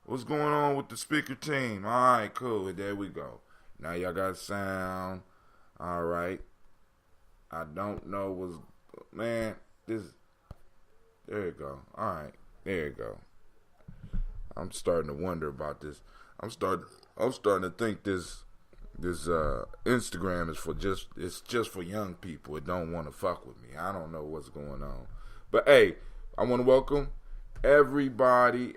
What's going on with the speaker team? All right, cool. There we go. Now y'all got sound. All right. I don't know what's man. This. There you go. All right. There you go. I'm starting to wonder about this. I'm starting. I'm starting to think this Instagram is it's just for young people that don't want to fuck with me. I don't know what's going on. But hey, I want to welcome everybody,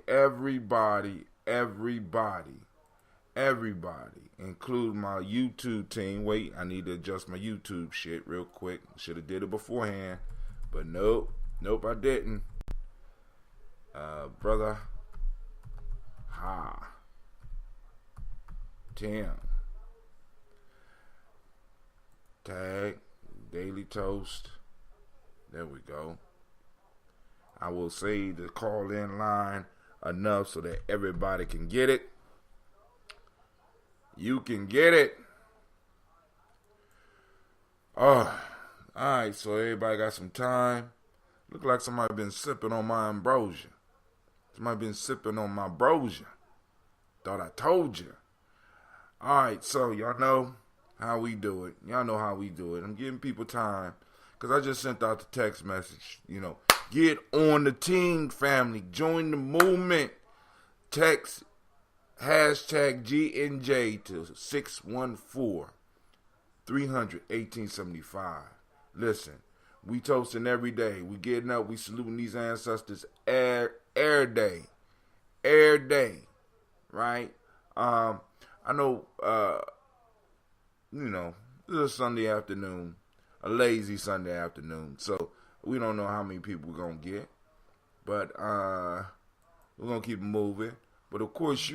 including my YouTube team. Wait, I need to adjust my YouTube shit real quick. Should have did it beforehand, but nope, I didn't. Brother, Tim, tag, Daily Toast. There we go. I will say the call in line enough so that everybody can get it. You can get it. Oh, alright, so everybody got some time. Look like somebody been sipping on my ambrosia. Somebody been sipping on my brosia. Thought I told you. Alright, so y'all know how we do it. Y'all know how we do it. I'm giving people time because I just sent out the text message, Get on the team, family. Join the movement. Text hashtag GNJ to 614-300-1875. Listen, we toasting every day. We getting up. We saluting these ancestors air day. Air day. Right? I know, this is a Sunday afternoon. A lazy Sunday afternoon. So, we don't know how many people we're going to get. But we're going to keep moving. But of course,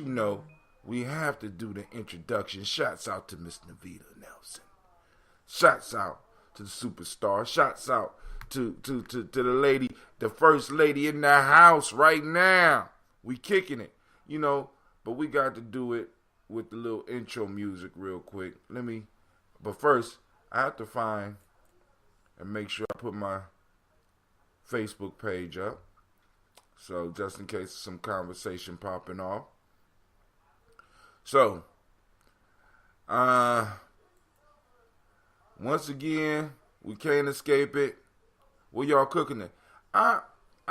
we have to do the introduction. Shouts out to Miss Navita Nelson. Shouts out to the superstar. Shouts out to the lady, the first lady in the house right now. We kicking it, But we got to do it with the little intro music real quick. But first, I have to find and make sure I put my Facebook page up. So just in case some conversation popping off. So, once again, we can't escape it. What y'all cooking it? I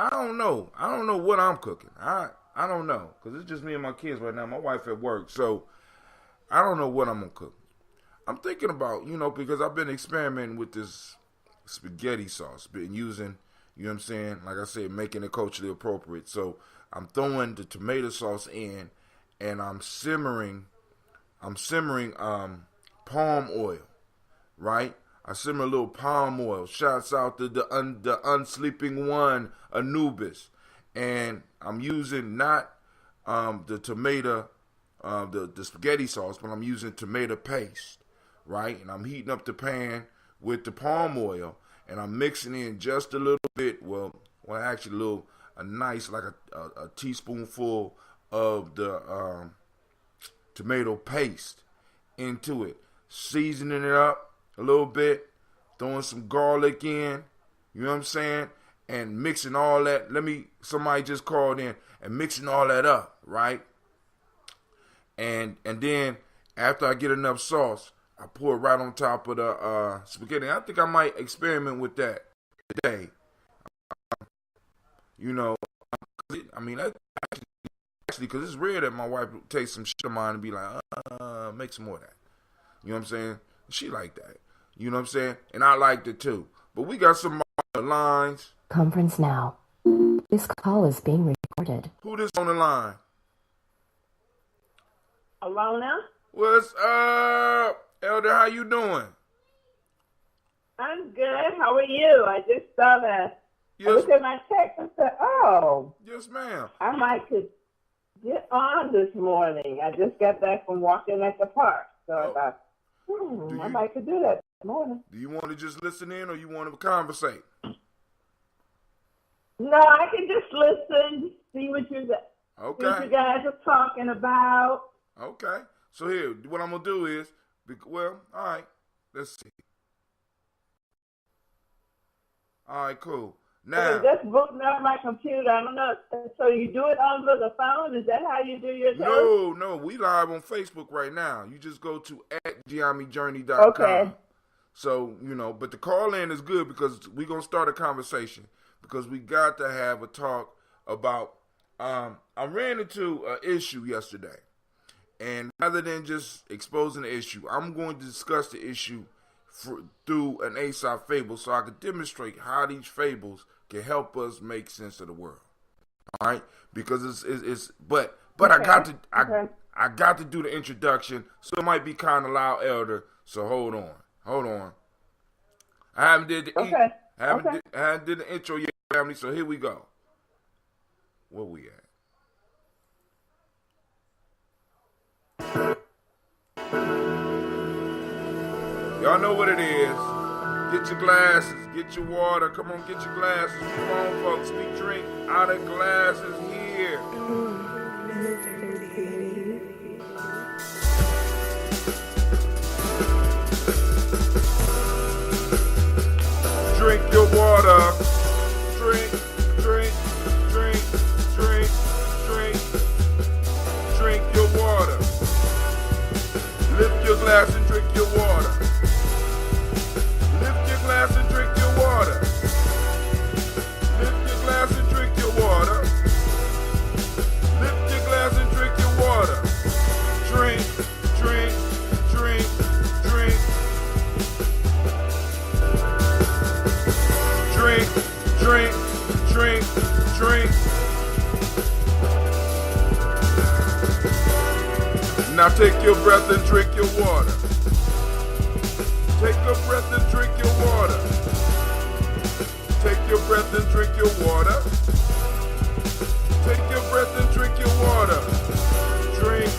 don't know. I don't know what I'm cooking. I don't know. Because it's just me and my kids right now. My wife at work. So, I don't know what I'm going to cook. I'm thinking about, because I've been experimenting with this spaghetti sauce. Been using, like I said, making it culturally appropriate. So I'm throwing the tomato sauce in and I'm simmering palm oil, right? I simmer a little palm oil. Shouts out to the unsleeping one, Anubis. And I'm using not the tomato, the spaghetti sauce, but I'm using tomato paste, right? And I'm heating up the pan with the palm oil, and I'm mixing in just a little bit. Actually, a nice, like a teaspoonful of the tomato paste into it, seasoning it up a little bit, throwing some garlic in. You know what I'm saying? And mixing all that. Somebody just called in and mixing all that up, right? And then after I get enough sauce, I pour it right on top of the spaghetti. I think I might experiment with that today. That's actually, because it's rare that my wife takes some shit of mine and be like, make some more of that. You know what I'm saying? She like that. You know what I'm saying? And I liked it too. But we got some lines. Conference now. This call is being recorded. Who this on the line? Alona? What's up? Elder, how you doing? I'm good. How are you? I just saw that. Yes. I looked at my text and said, yes, ma'am. I might could get on this morning. I just got back from walking at the park. So I thought, I might could do that this morning. Do you want to just listen in or you want to conversate? No, I can just listen, see what you guys are talking about. Okay. So here, what I'm going to do is, all right, let's see. All right, cool. Now, just booting up my computer. I don't know. So you do it over the phone? Is that how you do your show? no, we live on Facebook right now. You just go to @GyeNyameJourney.com. Okay. So, but the call in is good because we're going to start a conversation because we got to have a talk about, I ran into an issue yesterday. And rather than just exposing the issue, I'm going to discuss the issue through an Aesop fable so I can demonstrate how these fables can help us make sense of the world. All right? Because but okay. I got to do the introduction, so it might be kind of loud, elder. So hold on. I haven't did the intro yet, family. So here we go. Where we at? Y'all know what it is. Get your glasses, get your water. Come on, get your glasses. Come on, folks. We drink out of glasses here. Drink your water. Drink. Drink your water. Lift your glass and drink your water. Lift your glass and drink your water. Lift your glass and drink your water. Lift your glass and drink your water. Drink. Drink. Now take your breath and drink your water. Take your breath and drink your water. Take your breath and drink your water. Take your breath and drink your water. Drink.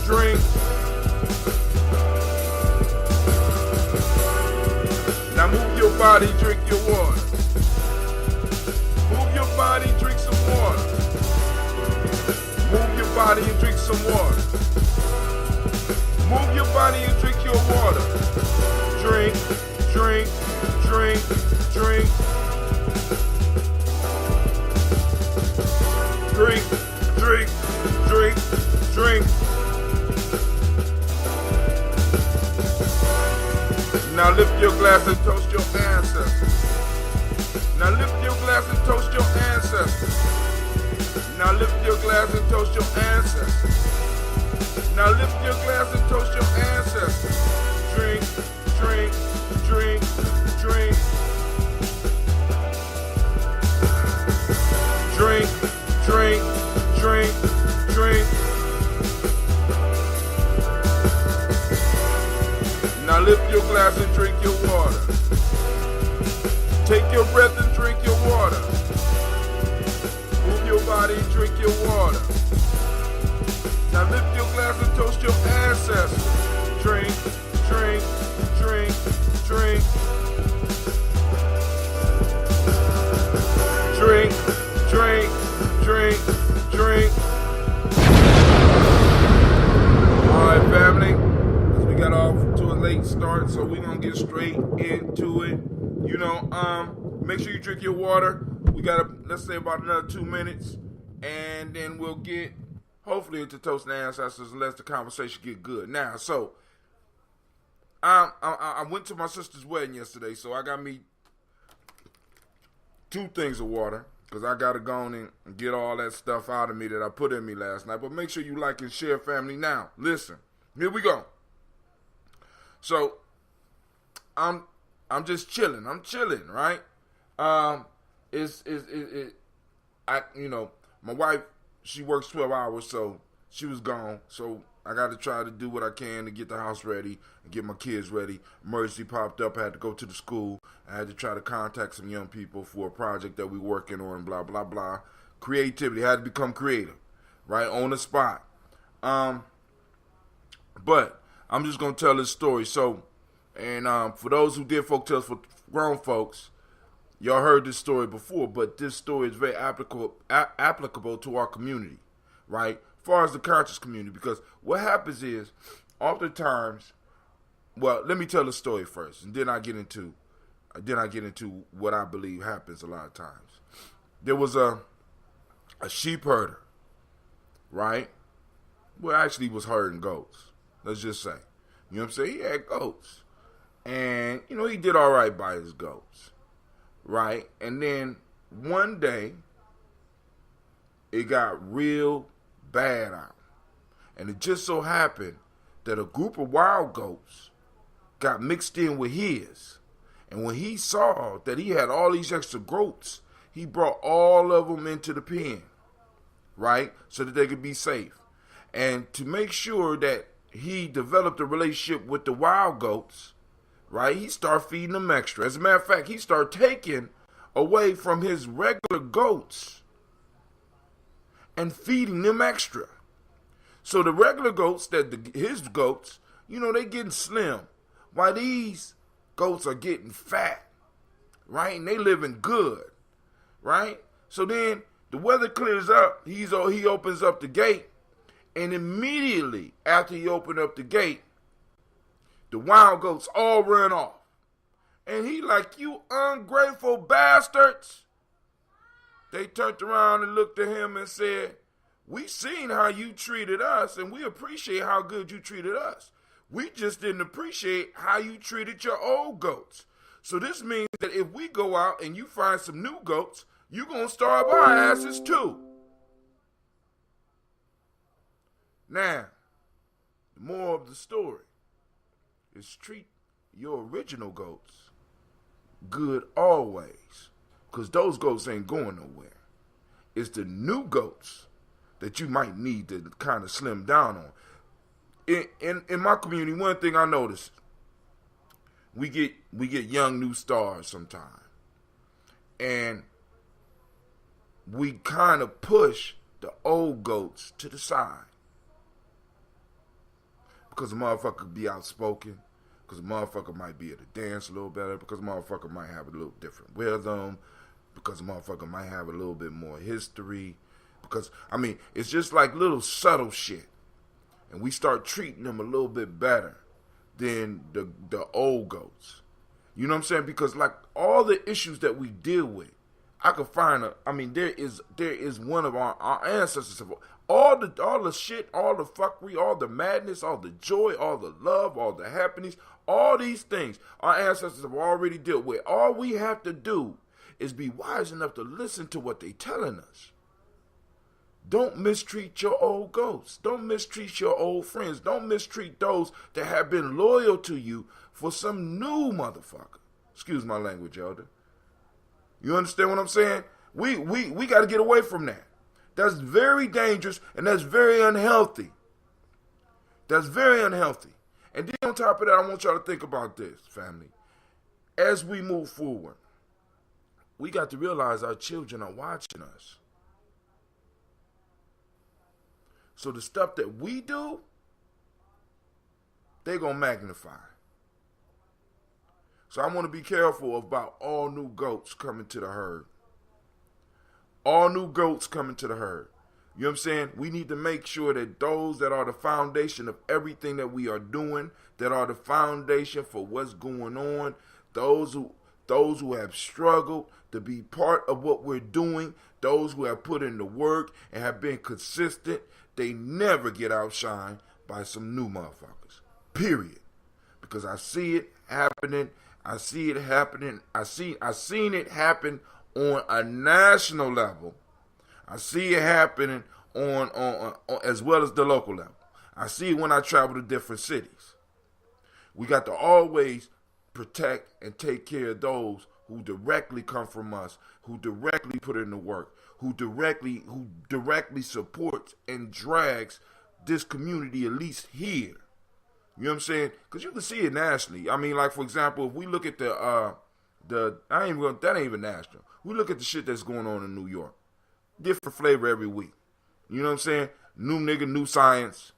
Drink. Now move your body, drink your water. Move your body, drink some water. Move your body and drink some water. Move your body and drink your water. Drink. Drink. Now lift your glass and toast your ancestors. Now lift your glass and toast your ancestors. Now lift your glass and toast your ancestors. Now lift your glass and toast your ancestors. Drink. Now lift your glass and drink your water. Take your breath and drink your water. Move your body and drink your water. Now lift your glass and toast your ancestors. Drink. Alright, family. We got off to a late start, so we're gonna get straight into it. Make sure you drink your water. We got let's say about another 2 minutes, and then we'll get hopefully into toasting ancestors and let the conversation get good. Now, so I went to my sister's wedding yesterday, so I got me 2 things of water because I gotta go on and get all that stuff out of me that I put in me last night. But make sure you like and share, family. Now, listen, here we go. So I'm just chilling. I'm chilling, right? My wife, she works 12 hours, so she was gone. So I got to try to do what I can to get the house ready and get my kids ready. Emergency popped up. I had to go to the school. I had to try to contact some young people for a project that we're working on, blah, blah, blah. Creativity. I had to become creative, right, on the spot. But I'm just going to tell this story. So, and for those who did folk tales for grown folks, y'all heard this story before, but this story is very applicable to our community, right? far as the conscious community, because what happens is, oftentimes, well, let me tell the story first, and then I get into what I believe happens a lot of times. There was a sheep herder, right? Well, actually, was herding goats. Let's just say, you know what I'm saying? He had goats, and he did all right by his goats, right? And then one day, it got real bad out. And it just so happened that a group of wild goats got mixed in with his. And when he saw that he had all these extra goats, he brought all of them into the pen, right? So that they could be safe. And to make sure that he developed a relationship with the wild goats, right, he started feeding them extra. As a matter of fact, he started taking away from his regular goats and feeding them extra. So the regular goats, his goats, they getting slim, while these goats are getting fat, right? And they living good, right? So then the weather clears up. He opens up the gate, and immediately after he opened up the gate, the wild goats all run off. And he like, "You ungrateful bastards." They turned around and looked at him and said, "We seen how you treated us, and we appreciate how good you treated us. We just didn't appreciate how you treated your old goats. So this means that if we go out and you find some new goats, you're going to starve our asses too." Now, the moral of the story is treat your original goats good always, because those goats ain't going nowhere. It's the new goats that you might need to kind of slim down on. In my community, one thing I noticed, we get young new stars sometimes, and we kind of push the old goats to the side because the motherfucker be outspoken, because the motherfucker might be able to dance a little better, because the motherfucker might have a little different rhythm, because the motherfucker might have a little bit more history. Because, it's just like little subtle shit. And we start treating them a little bit better than the old goats. You know what I'm saying? Because like all the issues that we deal with, I could find there is one of our ancestors. All the shit, all the fuckery, all the madness, all the joy, all the love, all the happiness, all these things our ancestors have already dealt with. All we have to do is be wise enough to listen to what they're telling us. Don't mistreat your old goats. Don't mistreat your old friends. Don't mistreat those that have been loyal to you for some new motherfucker. Excuse my language, elder. You understand what I'm saying? We got to get away from that. That's very dangerous, and that's very unhealthy. That's very unhealthy. And then on top of that, I want y'all to think about this, family. As we move forward, we got to realize our children are watching us. So the stuff that we do, they're going to magnify. So I want to be careful about all new goats coming to the herd. All new goats coming to the herd. You know what I'm saying? We need to make sure that those that are the foundation of everything that we are doing, that are the foundation for what's going on, those who have struggled to be part of what we're doing, those who have put in the work and have been consistent, they never get outshined by some new motherfuckers. Period. Because I see it happening. I see it happening. I seen it happen on a national level. I see it happening on as well as the local level. I see it when I travel to different cities. We got to always protect and take care of those who directly come from us, who directly put in the work, who directly supports and drags this community, at least here. You know what I'm saying? Because you can see it nationally. Like for example, if we look at that ain't even national. We look at the shit that's going on in New York. Different flavor every week. You know what I'm saying? New nigga, new science.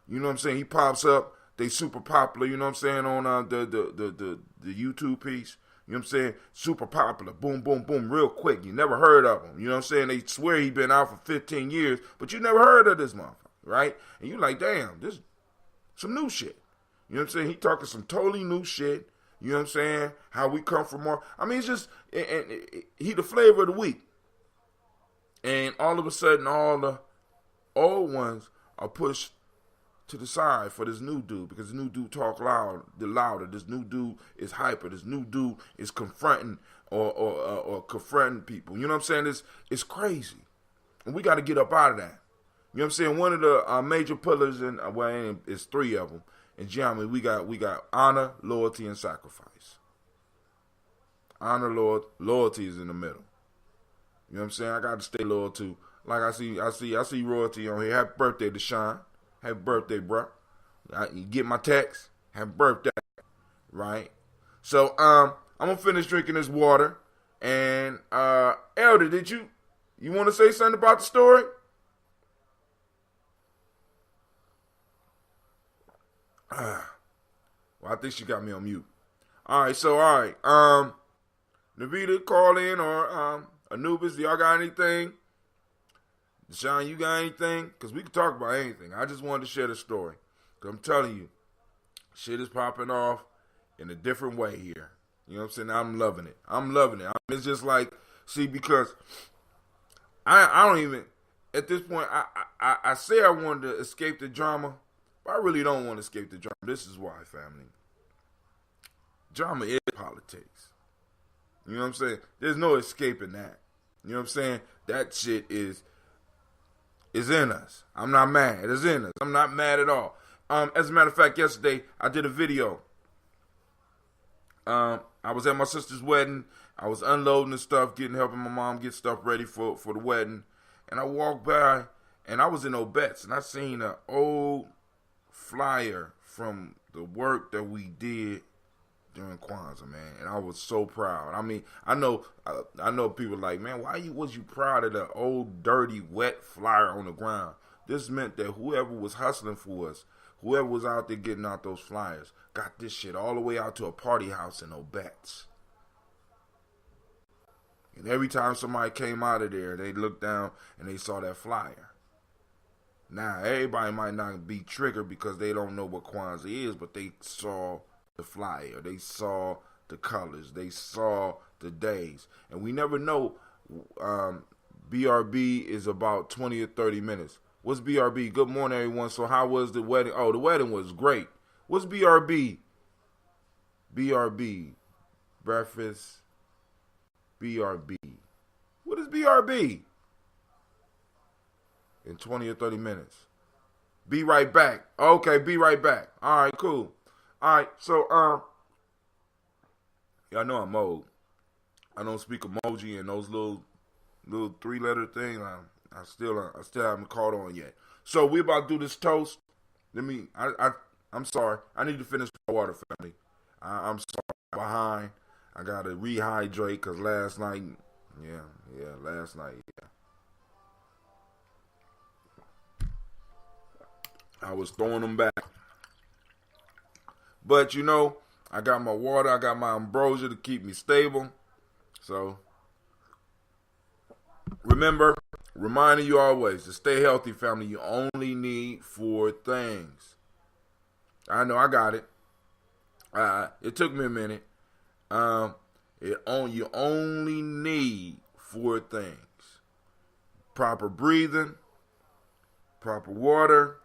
You know what I'm saying? He pops up. They super popular. You know what I'm saying? On the YouTube piece. You know what I'm saying? Super popular. Boom, boom, boom. Real quick. You never heard of him. You know what I'm saying? They swear he been out for 15 years, but you never heard of this motherfucker. right? And you like, damn, this some new shit. You know what I'm saying? He talking some totally new shit. You know what I'm saying? How we come from more. I mean, it's just, he the flavor of the week. And all of a sudden, all the old ones are pushed to the side for this new dude, because the new dude talk louder. This new dude is hyper. This new dude is confronting or confronting people. You know what I'm saying? It's crazy. And we got to get up out of that. You know what I'm saying? One of the major pillars in, well, it's three of them. In Gye-Nyame, we got honor, loyalty, and sacrifice. Honor, loyalty is in the middle. You know what I'm saying? I got to stay loyal to. Like I see royalty on here. Happy birthday to Sean. Happy birthday, bro. You get my text. Happy birthday, right? So I'm gonna finish drinking this water. And Elder, did you want to say something about the story? Well, I think she got me on mute. All right. Navita, call in, or Anubis, do y'all got anything? Deshaun, you got anything? Because we can talk about anything. I just wanted to share the story. Because I'm telling you, shit is popping off in a different way here. You know what I'm saying? I'm loving it. It's just like, see, because I don't even, at this point, I say I wanted to escape the drama, but I really don't want to escape the drama. This is why, family. Drama is politics. You know what I'm saying? There's no escaping that. You know what I'm saying? That shit is in us. I'm not mad. It's in us. I'm not mad at all. As a matter of fact, yesterday I did a video. I was at my sister's wedding. I was unloading the stuff, helping my mom get stuff ready for the wedding. And I walked by, and I was in Obet's, and I seen an old flyer from the work that we did during Kwanzaa, man, and I was so proud. I mean, I know people like, man, was you proud of the old, dirty, wet flyer on the ground? This meant that whoever was hustling for us, whoever was out there getting out those flyers, got this shit all the way out to a party house in Obet's. And every time somebody came out of there, they looked down and they saw that flyer. Now, everybody might not be triggered because they don't know what Kwanzaa is, but they saw the flyer, they saw the colors, they saw the days, and we never know. BRB is about 20 or 30 minutes. What's BRB? Good morning, everyone. So how was the wedding? Oh, the wedding was great. What's BRB? BRB, breakfast. BRB. What is BRB? In 20 or 30 minutes. Be right back. Okay, be right back. All right, cool. All right, so y'all know I'm old. I don't speak emoji and those little 3-letter thing. I still haven't caught on yet. So we about to do this toast. I'm sorry. I need to finish my water, family. I'm sorry. I'm behind. I gotta rehydrate because last night. I was throwing them back. But, I got my water, I got my ambrosia to keep me stable. So, reminding you always to stay healthy, family. You only need 4 things. I know I got it. It took me a minute. You only need 4 things. Proper breathing, proper water,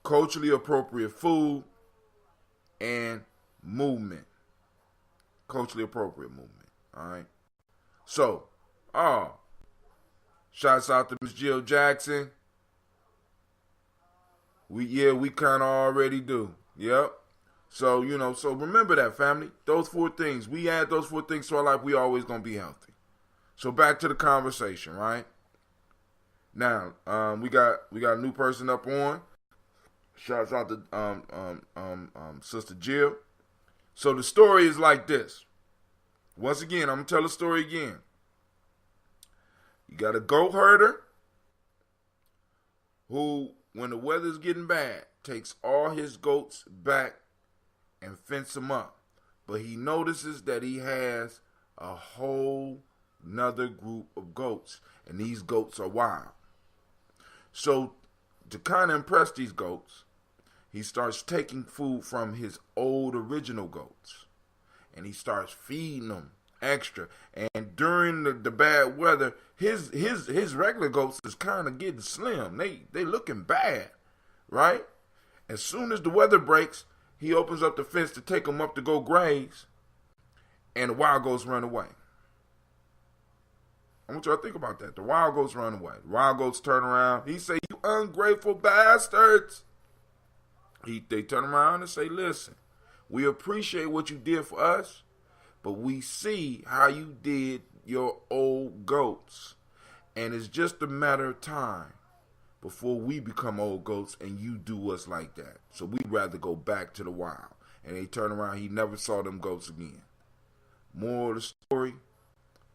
culturally appropriate food, and movement. Culturally appropriate movement. All right. So, shouts out to Miss Jill Jackson. We kind of already do. Yep. So, so remember that, family. Those 4 things. We add those 4 things to our life, we always going to be healthy. So back to the conversation, right? Now, we got a new person up on. Shouts out to Sister Jill. So the story is like this. Once again, I'm going to tell the story again. You got a goat herder who, when the weather's getting bad, takes all his goats back and fence them up. But he notices that he has a whole nother group of goats, and these goats are wild. So to kind of impress these goats, he starts taking food from his old original goats, and he starts feeding them extra. And during the bad weather, his regular goats is kind of getting slim. They looking bad, right? As soon as the weather breaks, he opens up the fence to take them up to go graze, and the wild goats run away. I want y'all to think about that. The wild goats run away. The wild goats turn around. He say, "You ungrateful bastards." They turn around and say, "Listen, we appreciate what you did for us, but we see how you did your old goats. And it's just a matter of time before we become old goats and you do us like that. So we'd rather go back to the wild." And they turn around. He never saw them goats again. Moral of the story,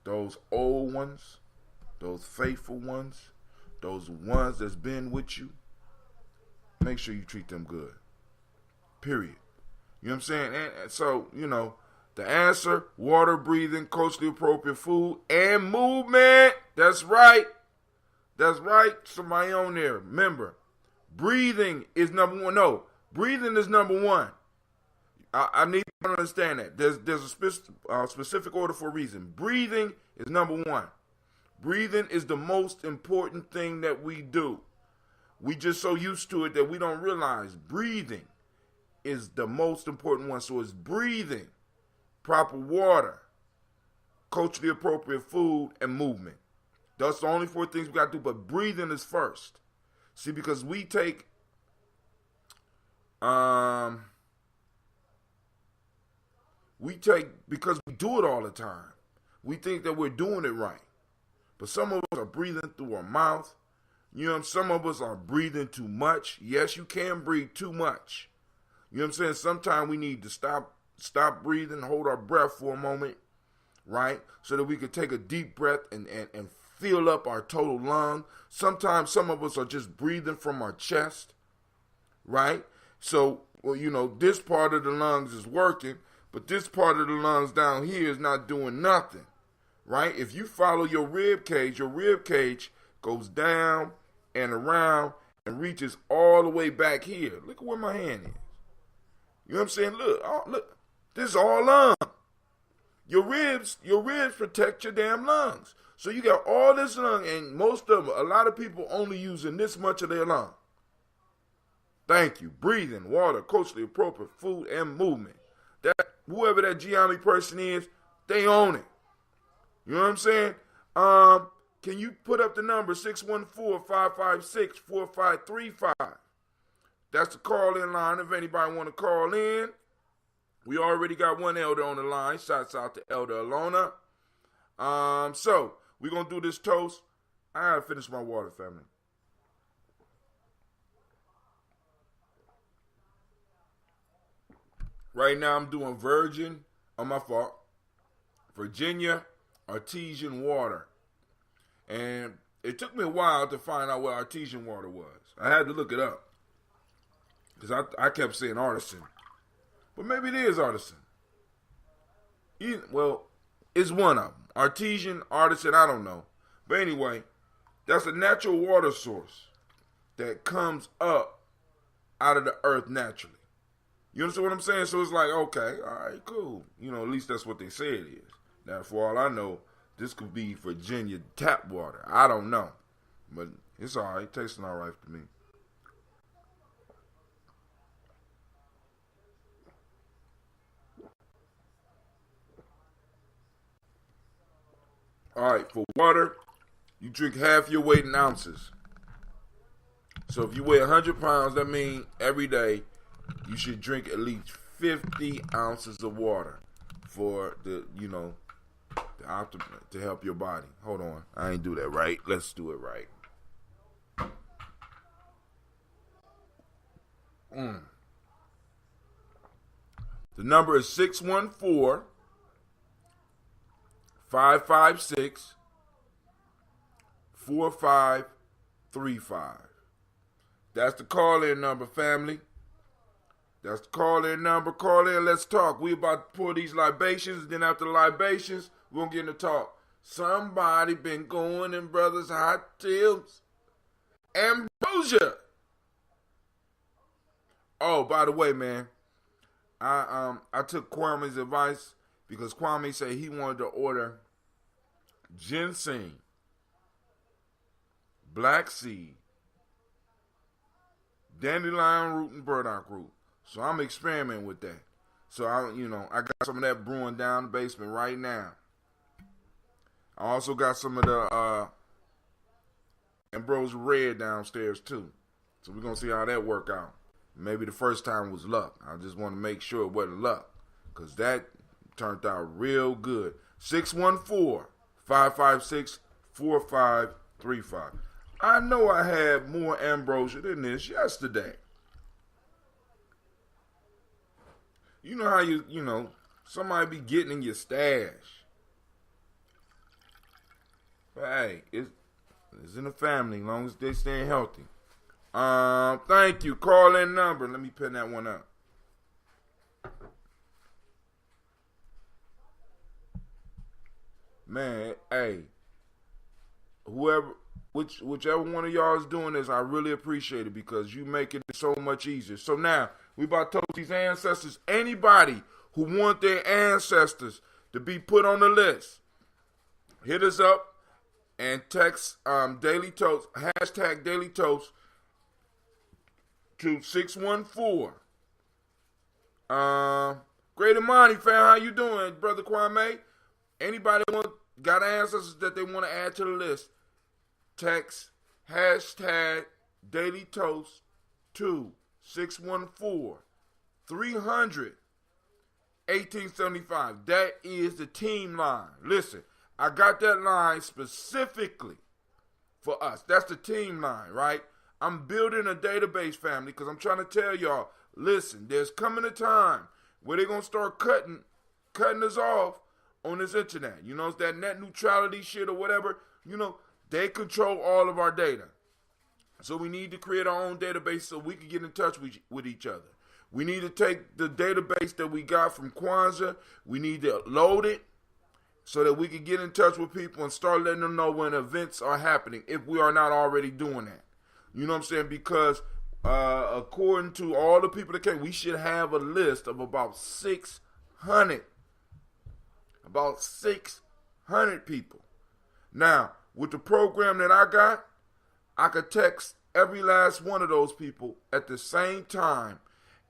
those old ones, those faithful ones, those ones that's been with you, make sure you treat them good. Period. You know what I'm saying? And so, the answer, water, breathing, culturally appropriate food, and movement. That's right. That's right. Somebody on there. Remember, breathing is number one. No, breathing is number one. I need you to understand that. There's a specific order for a reason. Breathing is number one. Breathing is the most important thing that we do. We just so used to it that we don't realize breathing is the most important one. So it's breathing, proper water, culturally appropriate food, and movement. That's the only four things we got to do, but breathing is first. See, because we take because we do it all the time, we think that we're doing it right. But some of us are breathing through our mouth. Some of us are breathing too much. Yes, you can breathe too much. You know what I'm saying? Sometimes we need to stop breathing, hold our breath for a moment, right? So that we can take a deep breath and fill up our total lung. Sometimes some of us are just breathing from our chest, right? So, this part of the lungs is working, but this part of the lungs down here is not doing nothing, right? If you follow your rib cage goes down and around and reaches all the way back here. Look at where my hand is. You know what I'm saying? Look, this is all lung. Your ribs protect your damn lungs. So you got all this lung, and a lot of people only using this much of their lung. Thank you. Breathing, water, culturally appropriate food, and movement. That whoever that Gye-Nyame person is, they own it. You know what I'm saying? Can you put up the number 614-556-4535? That's the call-in line if anybody want to call in. We already got one elder on the line. Shouts out to Elder Alona. So we're going to do this toast. I got to finish my water, family. Right now I'm doing Virginia artesian water. And it took me a while to find out what artesian water was. I had to look it up. Because I kept saying artisan. But maybe it is artisan. Well, it's one of them. Artesian, artisan, I don't know. But anyway, that's a natural water source that comes up out of the earth naturally. You understand what I'm saying? So it's like, okay, all right, cool. At least that's what they say it is. Now, for all I know, this could be Virginia tap water. I don't know. But it's all right. Tasting all right to me. All right, for water, you drink half your weight in ounces. So if you weigh 100 pounds, that means every day you should drink at least 50 ounces of water for the to help your body. Hold on, I ain't do that right. Let's do it right. The number is 614-556-4535. That's the call-in number, family. That's the call-in number. Call in, let's talk. We about to pour these libations. Then after the libations, we're going to get into talk. Somebody been going in brothers' hot tubs and Ambrosia. Oh, by the way, man, I took Kwame's advice because Kwame said he wanted to order ginseng, black seed, dandelion root, and burdock root. So I'm experimenting with that. So I got some of that brewing down the basement right now. I also got some of the Ambrosia Red downstairs too. So we're gonna see how that work out. Maybe the first time was luck. I just want to make sure it wasn't luck, because that turned out real good. 614-556-4535. I know I had more ambrosia than this yesterday. You know how somebody be getting in your stash. But hey, it's in the family as long as they staying healthy. Thank you. Call in number. Let me pin that one up. Man, hey, whichever one of y'all is doing this, I really appreciate it because you make it so much easier. So now we about to toast these ancestors. Anybody who want their ancestors to be put on the list, hit us up and text Daily Toast, hashtag Daily Toast to 614. Great Imani fan, how you doing, Brother Kwame? Anybody got ancestors that they want to add to the list? Text hashtag Daily Toast to 614-300-1875. That is the team line. Listen, I got that line specifically for us. That's the team line, right? I'm building a database, family, because I'm trying to tell y'all, listen, there's coming a time where they're going to start cutting us off on this internet. It's that net neutrality shit or whatever. They control all of our data. So we need to create our own database so we can get in touch with each other. We need to take the database that we got from Kwanzaa. We need to load it so that we can get in touch with people and start letting them know when events are happening, if we are not already doing that. You know what I'm saying? Because according to all the people that came, we should have a list of about 600. About 600 people. Now, with the program that I got, I could text every last one of those people at the same time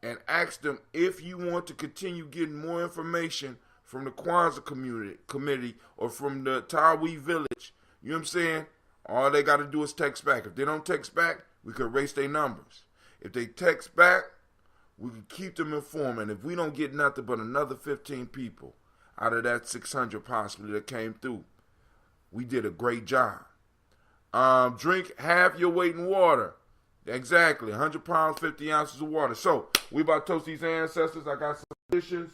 and ask them if you want to continue getting more information from the Kwanzaa committee or from the Tawi village. You know what I'm saying? All they got to do is text back. If they don't text back, we could erase their numbers. If they text back, we can keep them informed. And if we don't get nothing but another 15 people out of that 600 possibly that came through, we did a great job. Drink half your weight in water. Exactly. 100 pounds, 50 ounces of water. So, we about to toast these ancestors. I got some dishes.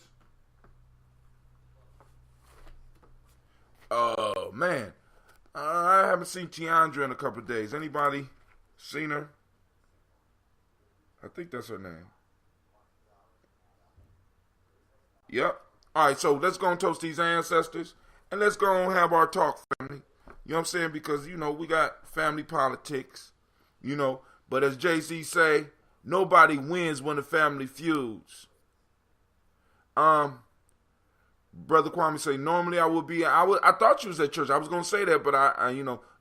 Oh, man. I haven't seen Tiandra in a couple of days. Anybody seen her? I think that's her name. Yep. All right, so let's go and toast these ancestors. And let's go and have our talk, family. You know what I'm saying? Because, we got family politics. But as Jay-Z say, nobody wins when the family feuds. Brother Kwame say, normally I would be, I thought you was at church. I was going to say that, but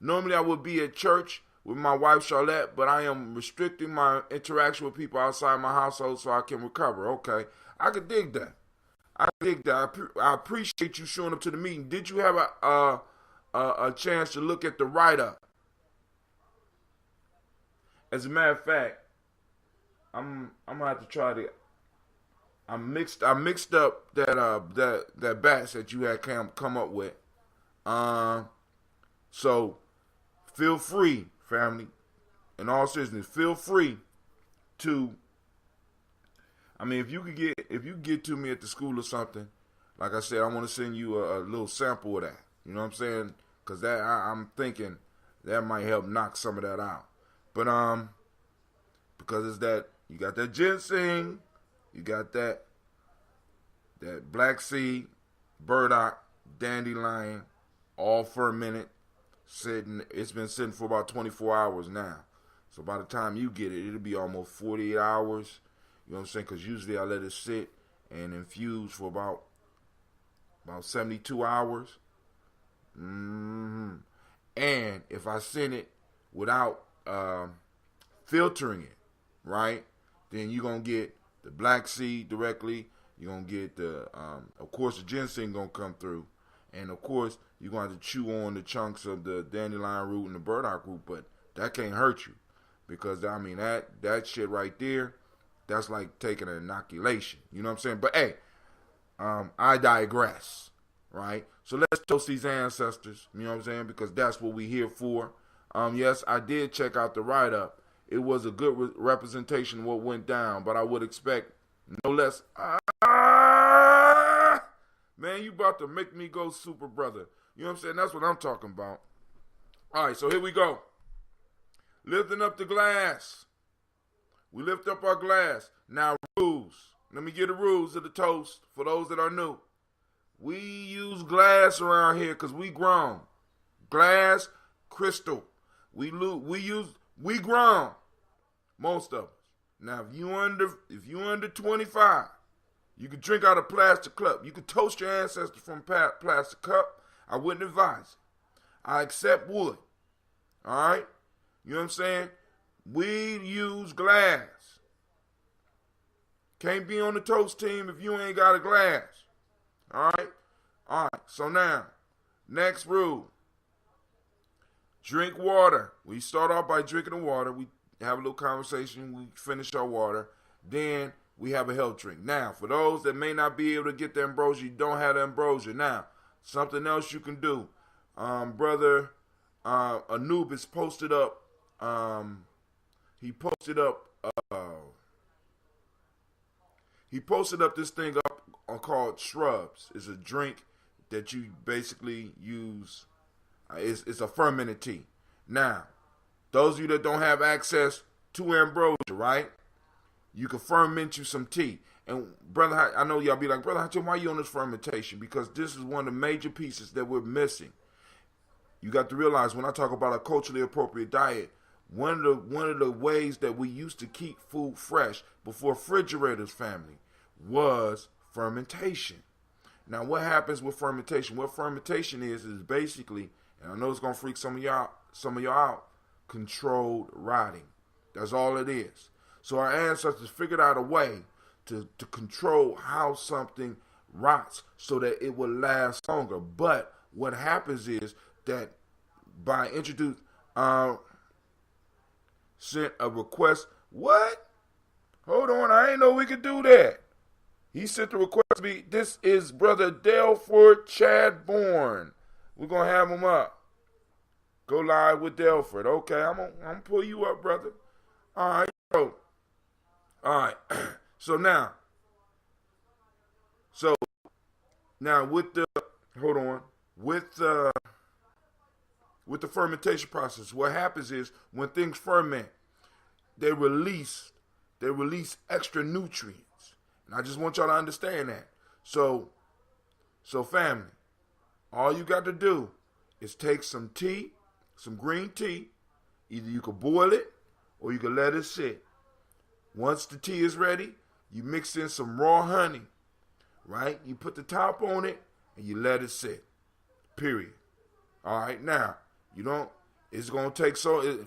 normally I would be at church with my wife, Charlotte, but I am restricting my interaction with people outside my household so I can recover. Okay. I could dig that. I appreciate you showing up to the meeting. Did you have a chance to look at the write-up? As a matter of fact, I'm gonna have to try to. I mixed up that batch that you had come up with. So feel free, family. In all seriousness, feel free to. If you get to me at the school or something, like I said, I want to send you a little sample of that. You know what I'm saying? Because I'm thinking that might help knock some of that out. But because it's that you got that ginseng, you got that black seed, burdock, dandelion, all fermented, sitting. It's been sitting for about 24 hours now. So by the time you get it, it'll be almost 48 hours. You know what I'm saying? Because usually I let it sit and infuse for about 72 hours. And if I send it without filtering it, right, then you're going to get the black seed directly. You're going to get of course, the ginseng going to come through. And, of course, you're going to have to chew on the chunks of the dandelion root and the burdock root, but that can't hurt you. Because, I mean, that shit right there, that's like taking an inoculation. You know what I'm saying? But, hey, I digress, right? So let's toast these ancestors, you know what I'm saying? Because that's what we're here for. Yes, I did check out the write-up. It was a good representation of what went down, but I would expect no less. Man, you about to make me go super brother. You know what I'm saying? That's what I'm talking about. All right, so here we go. Lifting up the glass. We lift up our glass. Now, rules. Let me give the rules of the toast for those that are new. We use glass around here because we grown. Glass, crystal. We grown. Most of us. Now, if you under 25, you can drink out of a plastic cup. You can toast your ancestors from a plastic cup. I wouldn't advise it. I accept wood. All right? You know what I'm saying? We use glass. Can't be on the toast team if you ain't got a glass. All right? All right. So now, next rule. Drink water. We start off by drinking the water. We have a little conversation. We finish our water. Then we have a health drink. Now, for those that may not be able to get the ambrosia, you don't have the ambrosia. Now, something else you can do. Brother Anubis posted up. He posted up this thing up called Shrubs. It's a drink that you basically use. It's a fermented tea. Now, those of you that don't have access to ambrosia, right? You can ferment you some tea. And brother, I know y'all be like, brother, why are you on this fermentation? Because this is one of the major pieces that we're missing. You got to realize when I talk about a culturally appropriate diet, one of the ways that we used to keep food fresh before refrigerators, family, was fermentation. Now, what happens with fermentation? What fermentation is basically, and I know it's gonna freak some of y'all out, controlled rotting. That's all it is. So our ancestors figured out a way to control how something rots so that it will last longer. But what happens is that by sent a request. What? Hold on, I ain't know we could do that. He sent the request to me. This is Brother Delford Chadbourne. We're going to have him up. Go live with Delford. Okay, I'm gonna pull you up, brother. All right, so. All right. So now with the fermentation process, what happens is when things ferment, they release extra nutrients. And I just want y'all to understand that. So family, all you got to do is take some tea, some green tea. Either you could boil it or you can let it sit. Once the tea is ready, you mix in some raw honey, right? You put the top on it and you let it sit. Period. All right, now, it's going to take,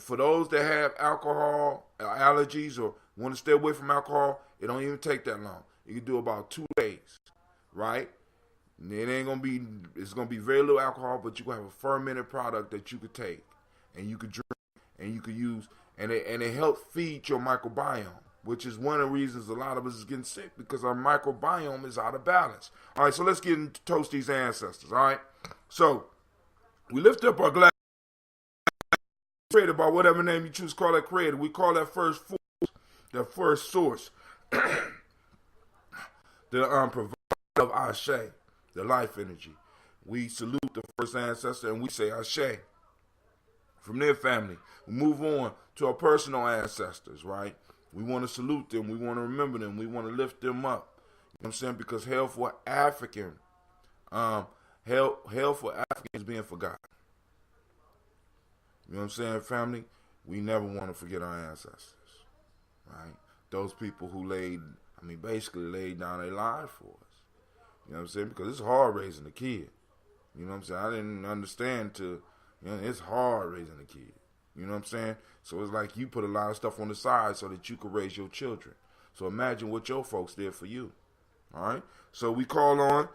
for those that have alcohol allergies or want to stay away from alcohol, it don't even take that long. You can do about 2 days, right? And it's going to be very little alcohol, but you're going to have a fermented product that you could take and you could drink and you could use, and it helps feed your microbiome, which is one of the reasons a lot of us is getting sick because our microbiome is out of balance. All right, so let's get into toast these ancestors, all right? So we lift up our glass, created by whatever name you choose to call that created. We call that first force, the first source, the provider of Ashe, the life energy. We salute the first ancestor and we say Ashe. From their family, we move on to our personal ancestors, right? We want to salute them. We want to remember them. We want to lift them up. You know what I'm saying? Because hell for African is being forgotten. You know what I'm saying, family? we never want to forget our ancestors, right? Those people who basically laid down their lives for us. You know what I'm saying? Because it's hard raising a kid. You know what I'm saying? I didn't understand it's hard raising a kid. You know what I'm saying? So it's like you put a lot of stuff on the side so that you could raise your children. So imagine what your folks did for you. All right? So we call on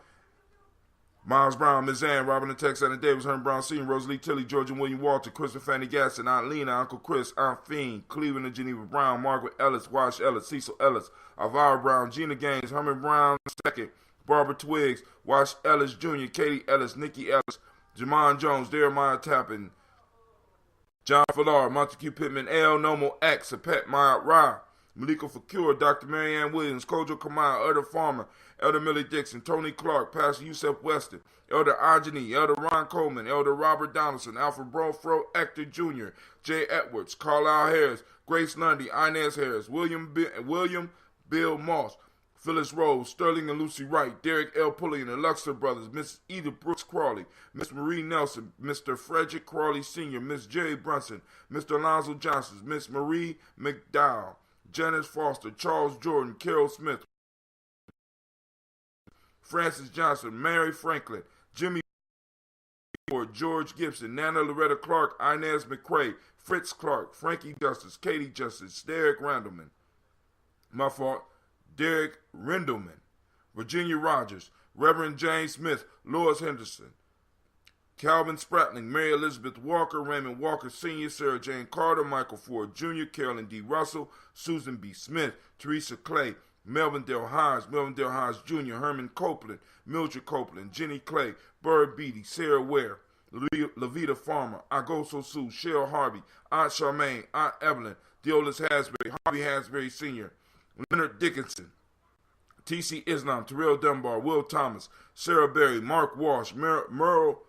Miles Brown, Ms. Ann, Robin and Tex, Anna Davis, Herman Brown Sr., Rosalie Tilly, Georgia William Walter, Chris and Fanny Gaston, Aunt Lena, Uncle Chris, Aunt Fiend, Cleveland and Geneva Brown, Margaret Ellis, Wash Ellis, Cecil Ellis, Alvara Brown, Gina Gaines, Herman Brown II, Barbara Twiggs, Wash Ellis Jr., Katie Ellis, Nikki Ellis, Jamon Jones, Jeremiah Tappan, John Fallar, Montague Pittman, L. Nomo X, Pet Maya Ra, Malika Fakure, Dr. Marianne Williams, Kojo Kamau, Elder Farmer, Elder Millie Dixon, Tony Clark, Pastor Yusef Weston, Elder Ajani, Elder Ron Coleman, Elder Robert Donaldson, Alfred Brofro, Hector Jr., Jay Edwards, Carlisle Harris, Grace Lundy, Inez Harris, William Bill Moss, Phyllis Rose, Sterling and Lucy Wright, Derek L. Pulley and the Luxor Brothers, Miss Edith Brooks Crawley, Miss Marie Nelson, Mr. Frederick Crawley Sr., Miss Jerry Brunson, Mr. Alonzo Johnson, Miss Marie McDowell, Janice Foster, Charles Jordan, Carol Smith, Francis Johnson, Mary Franklin, Jimmy Ford, George Gibson, Nana Loretta Clark, Inez McCrae, Fritz Clark, Frankie Justice, Katie Justice, Derek Randleman, Derek Rindleman, Virginia Rogers, Reverend James Smith, Lois Henderson, Calvin Spratling, Mary Elizabeth Walker, Raymond Walker Sr., Sarah Jane Carter, Michael Ford Jr., Carolyn D. Russell, Susan B. Smith, Teresa Clay, Melvin Dale Hines Jr., Herman Copeland, Mildred Copeland, Jenny Clay, Bird Beatty, Sarah Ware, Levita Farmer, Agoso Sue, Cheryl Harvey, Aunt Charmaine, Aunt Evelyn, Deolis Hasbury, Harvey Hasbury Sr., Leonard Dickinson, T.C. Islam, Terrell Dunbar, Will Thomas, Sarah Berry, Mark Walsh, Merle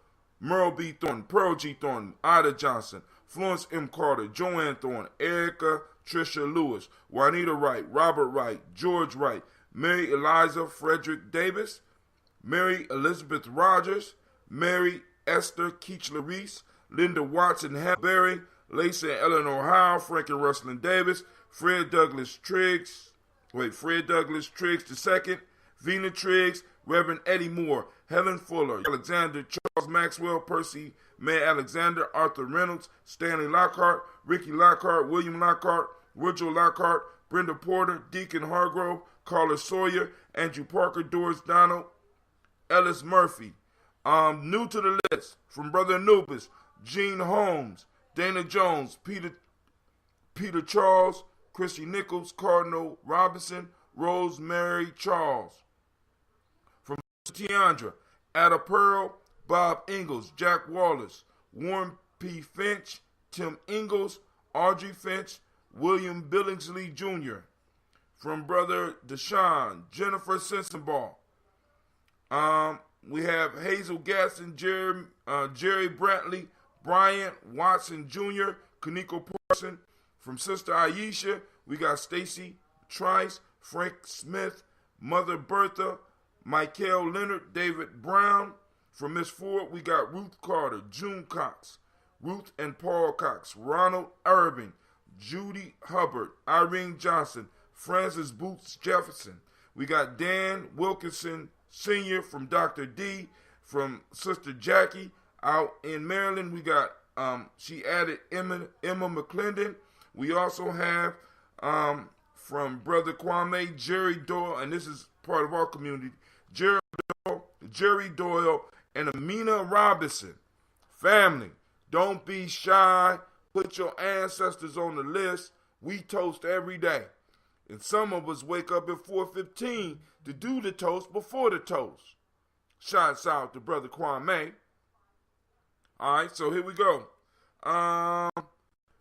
B. Thornton, Pearl G. Thornton, Ida Johnson, Florence M. Carter, Joanne Thornton, Erica Tricia Lewis, Juanita Wright, Robert Wright, George Wright, Mary Eliza Frederick Davis, Mary Elizabeth Rogers, Mary Esther Keechler Reese, Linda Watson Berry, Lacey and Eleanor Howe, Frank and Rustlin Davis, Fred Douglas Triggs II, Vina Triggs, Reverend Eddie Moore, Helen Fuller, Alexander Charles Maxwell, Percy May Alexander, Arthur Reynolds, Stanley Lockhart, Ricky Lockhart, William Lockhart, Woodrow Lockhart, Brenda Porter, Deacon Hargrove, Carla Sawyer, Andrew Parker, Doris Donald, Ellis Murphy. New to the list, from Brother Anubis, Gene Holmes, Dana Jones, Peter Charles, Chrissy Nichols, Cardinal Robinson, Rosemary Charles. From Tiandra, Ada Pearl, Bob Ingalls, Jack Wallace, Warren P. Finch, Tim Ingalls, Audrey Finch, William Billingsley Jr. From Brother Deshaun, Jennifer Sensenball. We have Hazel Gaston, Jerry Brantley, Brian Watson Jr., Kaniko Parson. From Sister Aisha, we got Stacy Trice, Frank Smith, Mother Bertha, Michael Leonard, David Brown. From Miss Ford, we got Ruth Carter, June Cox, Ruth and Paul Cox, Ronald Irving, Judy Hubbard, Irene Johnson, Francis Boots Jefferson. We got Dan Wilkinson Sr. from Dr. D. From Sister Jackie out in Maryland, we got, she added Emma McClendon. We also have from Brother Kwame, Jerry Doyle, and this is part of our community, Jerry Doyle, and Amina Robinson. Family, don't be shy. Put your ancestors on the list. We toast every day. And some of us wake up at 4:15 to do the toast before the toast. Shouts out to Brother Kwame. All right, so here we go.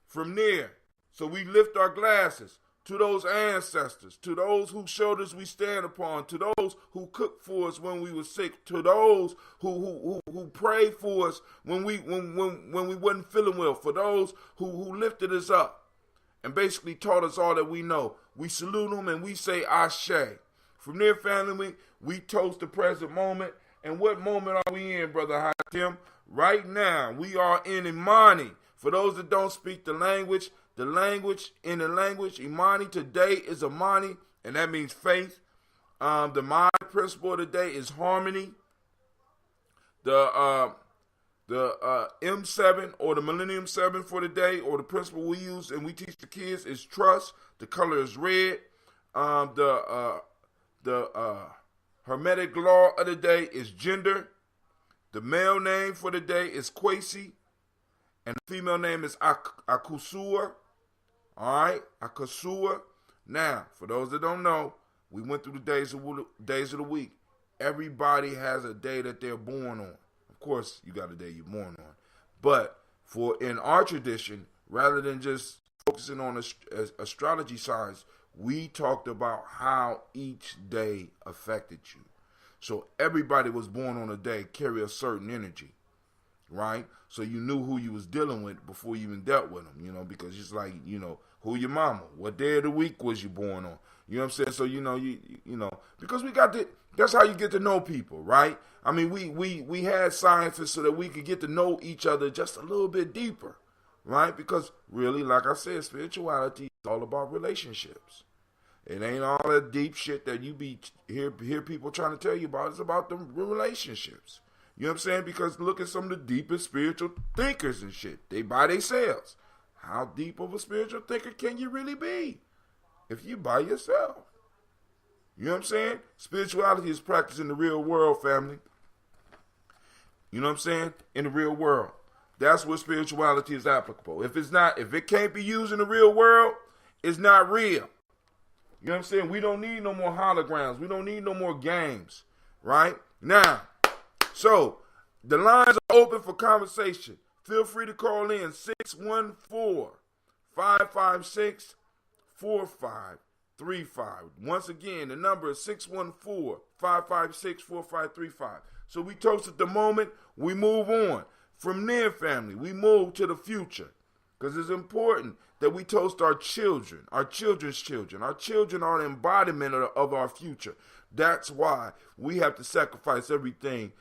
From there, so we lift our glasses to those ancestors, to those whose shoulders we stand upon, to those who cooked for us when we were sick, to those who prayed for us when we wasn't feeling well, for those who lifted us up and basically taught us all that we know. We salute them and we say Ashe. From there, family, we toast the present moment. And what moment are we in, Brother Hakim? Right now, we are in Imani, For those that don't speak the language, Imani today is Imani, and that means faith. The mind principle today is harmony. The M7 or the Millennium 7 for the day, or the principle we use and we teach the kids, is trust. The color is red. The Hermetic law of the day is gender. The male name for the day is Kwesi, and the female name is Akusua. All right, Akusua. Now, for those that don't know, we went through the days of the week. Everybody has a day that they're born on. Of course, you got a day you're born on. But in our tradition, rather than just focusing on astrology signs, we talked about how each day affected you. So everybody was born on a day carry a certain energy, right? So you knew who you was dealing with before you even dealt with them, because it's like, who your mama, what day of the week was you born on? You know what I'm saying? So, you because that's how you get to know people, right? I mean, we had scientists so that we could get to know each other just a little bit deeper, right? Because really, like I said, spirituality is all about relationships. It ain't all that deep shit that you hear people trying to tell you about. It's about the relationships. You know what I'm saying? Because look at some of the deepest spiritual thinkers and shit. They by themselves. How deep of a spiritual thinker can you really be if you by yourself? You know what I'm saying? Spirituality is practiced in the real world, family. You know what I'm saying? In the real world. That's where spirituality is applicable. If it can't be used in the real world, it's not real. You know what I'm saying? We don't need no more holograms. We don't need no more games. Right? Now, so the lines are open for conversation. Feel free to call in 614-556-4535. Once again, the number is 614-556-4535. So we toasted the moment. We move on. From there, family, we move to the future. Because it's important that we toast our children, our children's children. Our children are an embodiment of our future. That's why we have to sacrifice everything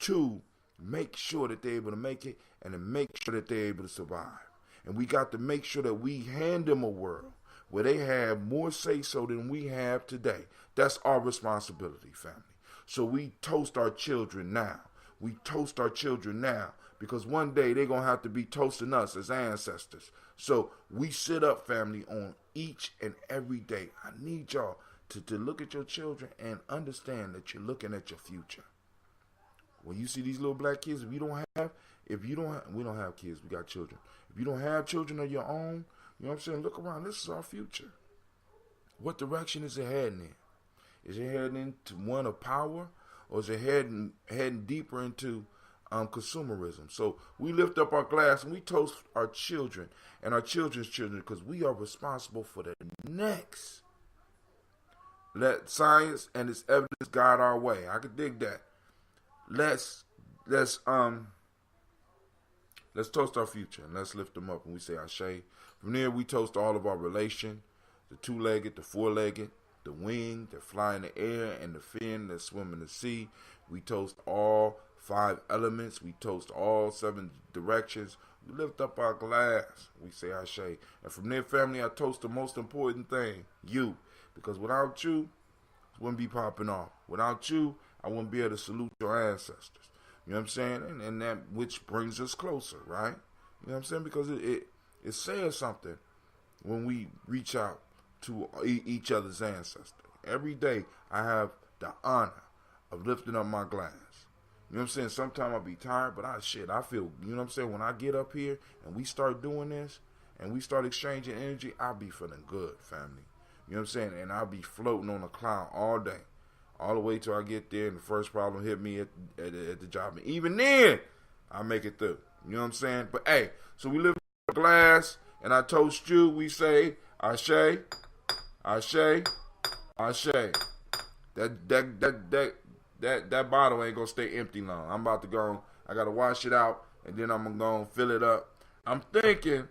to make sure that they're able to make it and to make sure that they're able to survive. And we got to make sure that we hand them a world where they have more say-so than we have today. That's our responsibility, family. So we toast our children now. We toast our children now. Because one day they're going to have to be toasting us as ancestors. So we sit up, family, on each and every day. I need y'all to look at your children and understand that you're looking at your future. When you see these little black kids, we don't have kids, we got children. If you don't have children of your own, you know what I'm saying, look around. This is our future. What direction is it heading in? Is it heading into one of power, or is it heading deeper into consumerism? So we lift up our glass and we toast our children and our children's children, because we are responsible for the next. Let science and its evidence guide our way. I could dig that. Let's toast our future and let's lift them up, and we say Ashe. From there, we toast all of our relation, the two-legged, the four-legged, the wing that fly in the air, and the fin that swim in the sea. We toast all 5 elements. We toast all 7 directions. We lift up our glass. We say Ashe. And from there, family, I toast the most important thing, you. Because without you, it wouldn't be popping off. Without you, I wouldn't be able to salute your ancestors. You know what I'm saying? And that which brings us closer, right? You know what I'm saying? Because it says something when we reach out to each other's ancestors. Every day, I have the honor of lifting up my glass. You know what I'm saying? Sometimes I'll be tired, but I feel, you know what I'm saying? When I get up here and we start doing this and we start exchanging energy, I'll be feeling good, family. You know what I'm saying? And I'll be floating on a cloud all day, all the way till I get there and the first problem hit me at the job. And even then, I make it through. You know what I'm saying? But hey, so we lift up a glass and I toast you. We say, Ashe, Ashe, Ashe. That bottle ain't gonna stay empty long. I'm about to go. I gotta wash it out, and then I'm gonna go and fill it up. I'm thinking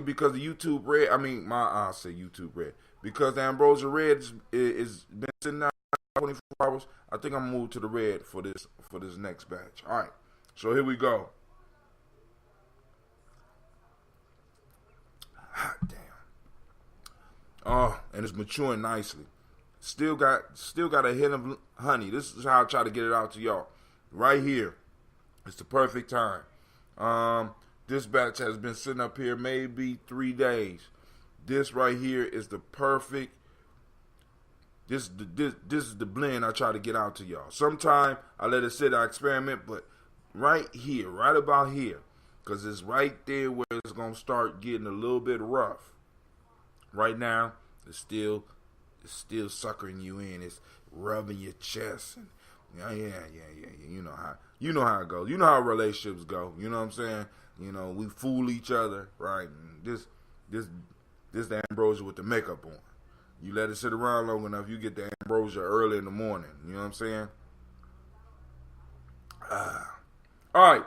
because the YouTube Red. I say YouTube Red, because the Ambrosia Red is been sitting there 24 hours. I think I'm gonna move to the red for this next batch. All right, so here we go. Hot damn. Oh, and it's maturing nicely. Still got a hint of honey. This is how I try to get it out to y'all. Right here. It's the perfect time. This batch has been sitting up here maybe 3 days. This right here is the perfect. This is the blend I try to get out to y'all. Sometime I let it sit, I experiment, but right here, right about here, because it's right there where it's gonna start getting a little bit rough. Right now, it's still suckering you in. It's rubbing your chest. And yeah. You know how it goes. You know how relationships go. You know what I'm saying? You know, we fool each other, right? And this the ambrosia with the makeup on. You let it sit around long enough, you get the ambrosia early in the morning. You know what I'm saying? All right.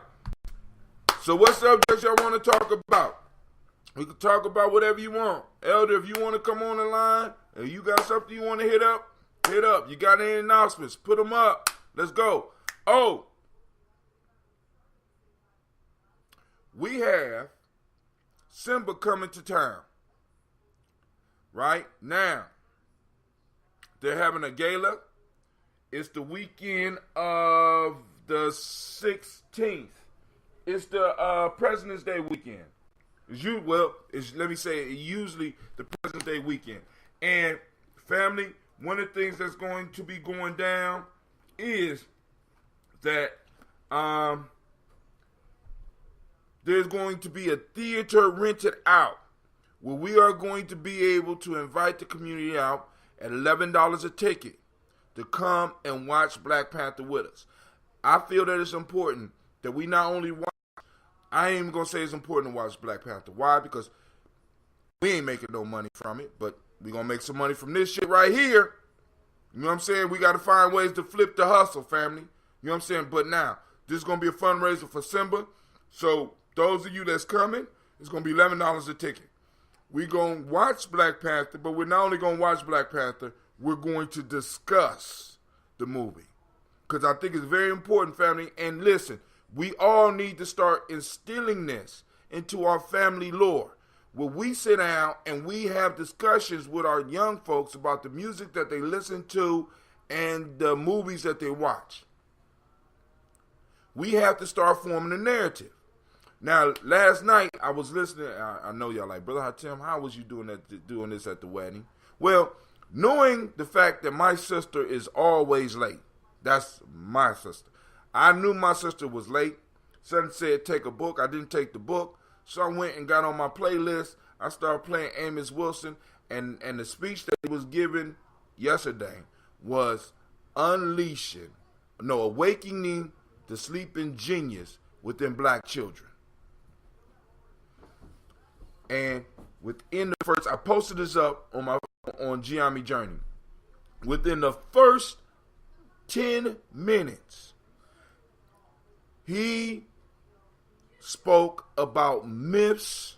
So what subjects y'all want to talk about? We can talk about whatever you want. Elder, if you want to come on the line, if you got something you want to hit up, hit up. You got any announcements? Put them up. Let's go. Oh, we have Simba coming to town. Right now, they're having a gala. It's the weekend of the 16th. It's the President's Day weekend. Let me say usually the President's Day weekend. And family, one of the things that's going to be going down is that there's going to be a theater rented out where we are going to be able to invite the community out at $11 a ticket to come and watch Black Panther with us. I feel that it's important that we not only watch, I ain't even going to say it's important to watch Black Panther. Why? Because we ain't making no money from it, but we going to make some money from this shit right here. You know what I'm saying? We got to find ways to flip the hustle, family. You know what I'm saying? But now, this is going to be a fundraiser for Simba. So those of you that's coming, it's going to be $11 a ticket. We're going to watch Black Panther, but we're not only going to watch Black Panther, we're going to discuss the movie. Because I think it's very important, family. And listen, we all need to start instilling this into our family lore. Where we sit down and we have discussions with our young folks about the music that they listen to and the movies that they watch. We have to start forming a narrative. Now, last night I was listening. I know y'all like, Brother Hatim, how was you doing this at the wedding? Well, knowing the fact that my sister is always late. That's my sister. I knew my sister was late. Son said take a book. I didn't take the book. So I went and got on my playlist. I started playing Amos Wilson. And the speech that he was given yesterday was awakening the sleeping genius within black children. And within the first, I posted this up on Gye-Nyame Journey. Within the first 10 minutes, he spoke about myths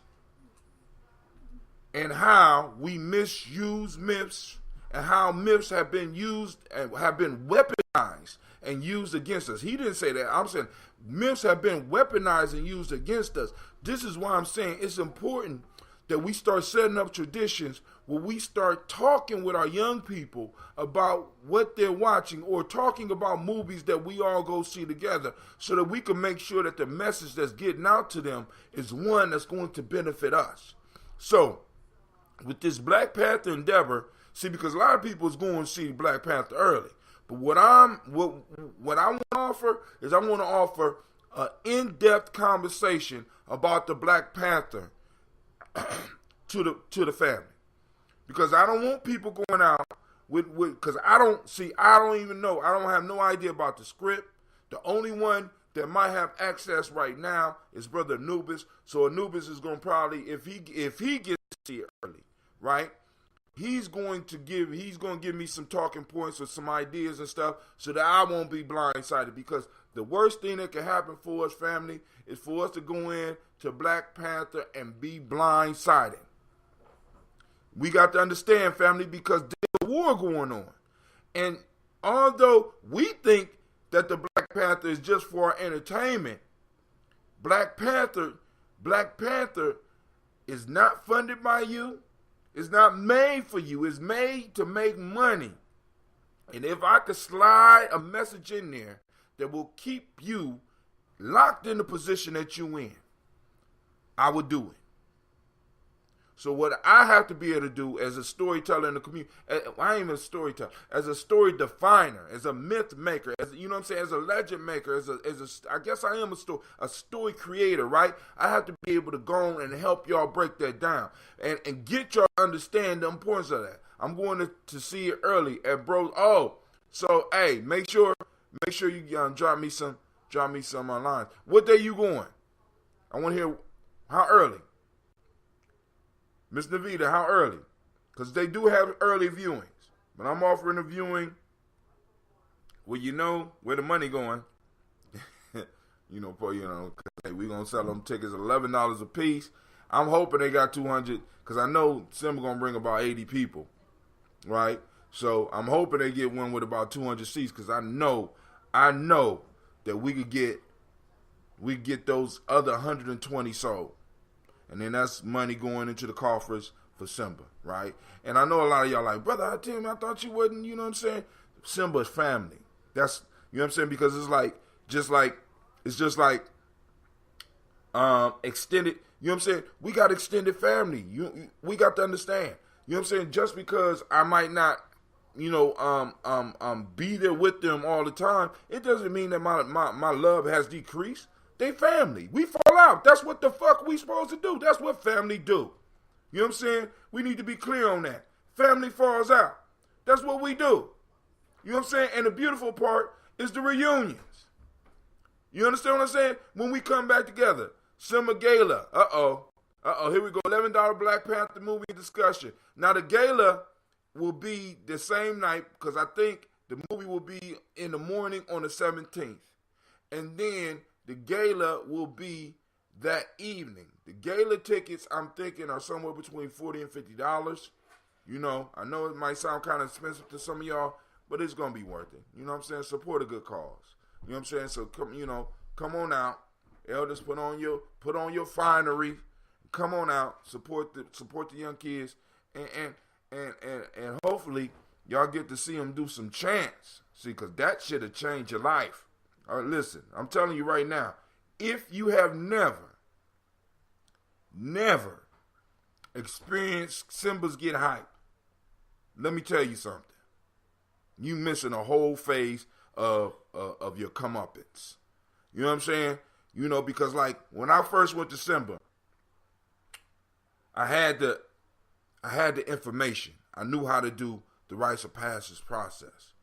and how we misuse myths and how myths have been used and have been weaponized and used against us. He didn't say that. I'm saying myths have been weaponized and used against us. This is why I'm saying it's important that we start setting up traditions where we start talking with our young people about what they're watching or talking about movies that we all go see together so that we can make sure that the message that's getting out to them is one that's going to benefit us. So, with this Black Panther endeavor, see, because a lot of people is going to see Black Panther early. But what I want to offer is I want to offer an in-depth conversation about the Black Panther to the family, because I don't want people going out with because I don't even know. I don't have no idea about the script. The only one that might have access right now is Brother Anubis. So Anubis is going to probably, if he gets to see it early, right? He's going to give me some talking points or some ideas and stuff so that I won't be blindsided, because the worst thing that can happen for us, family, is for us to go in to Black Panther and be blindsided. We got to understand, family, because there's a war going on. And although we think that the Black Panther is just for our entertainment, Black Panther is not funded by you. It's not made for you. It's made to make money. And if I could slide a message in there that will keep you locked in the position that you in, I would do it. So what I have to be able to do as a storyteller in the community, I ain't even a storyteller, as a story definer, as a myth maker, as you know what I'm saying, as a legend maker, I guess I am a story creator, right? I have to be able to go on and help y'all break that down and get y'all to understand the importance of that. I'm going to see it early at bro. Oh, so hey, make sure you drop me some lines. What day you going? I want to hear how early. Miss Navita, how early? Because they do have early viewings. But I'm offering a viewing where you know where the money going. Hey, we're going to sell them tickets $11 a piece. I'm hoping they got 200 because I know Simba going to bring about 80 people, right? So I'm hoping they get one with about 200 seats because I know that we could get those other 120 sold. And then that's money going into the coffers for Simba, right? And I know a lot of y'all like, brother, I thought you wouldn't, you know what I'm saying? Simba's family. That's, you know what I'm saying? Because it's just like extended, you know what I'm saying? We got extended family. We got to understand. You know what I'm saying? Just because I might not, be there with them all the time, it doesn't mean that my love has decreased. They family. We fall out. That's what the fuck we supposed to do. That's what family do. You know what I'm saying? We need to be clear on that. Family falls out. That's what we do. You know what I'm saying? And the beautiful part is the reunions. You understand what I'm saying? When we come back together. Simba Gala. Here we go. $11 Black Panther movie discussion. Now the gala will be the same night because I think the movie will be in the morning on the 17th. And then the gala will be that evening. The gala tickets, I'm thinking, are somewhere between $40 and $50. You know, I know it might sound kind of expensive to some of y'all, but it's going to be worth it. You know what I'm saying? Support a good cause. You know what I'm saying? So, come on out. Elders, put on your finery. Come on out. Support the young kids. And hopefully, y'all get to see them do some chants. See, because that shit will change your life. All right, listen, I'm telling you right now, if you have never experienced Simba's Get Hype, let me tell you something. You missing a whole phase of your comeuppance. You know what I'm saying? You know, because like when I first went to Simba, I had the information. I knew how to do the rites of passage process.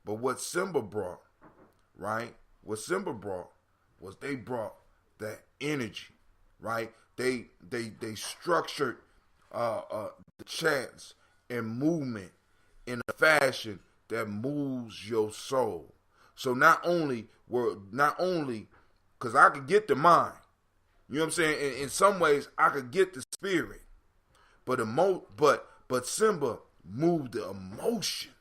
But what Simba brought, right? What Simba brought was they brought that energy, right? They structured the chants and movement in a fashion that moves your soul. So not only because I could get the mind, you know what I'm saying? In some ways, I could get the spirit, but Simba moved the emotions.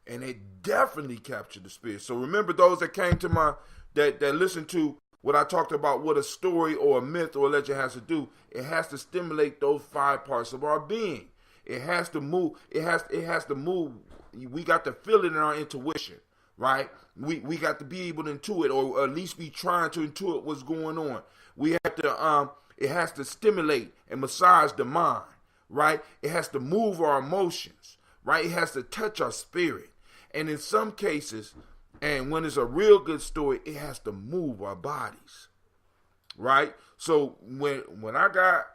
And it definitely captured the spirit. So remember those that came to that listened to what I talked about, what a story or a myth or a legend has to do. It has to stimulate those 5 parts of our being. It has to move. It has to move. We got to feel it in our intuition, right? We got to be able to intuit, or at least be trying to intuit what's going on. We have to. It has to stimulate and massage the mind, right? It has to move our emotions, right? It has to touch our spirit. And in some cases, and when it's a real good story, it has to move our bodies, right? So when I got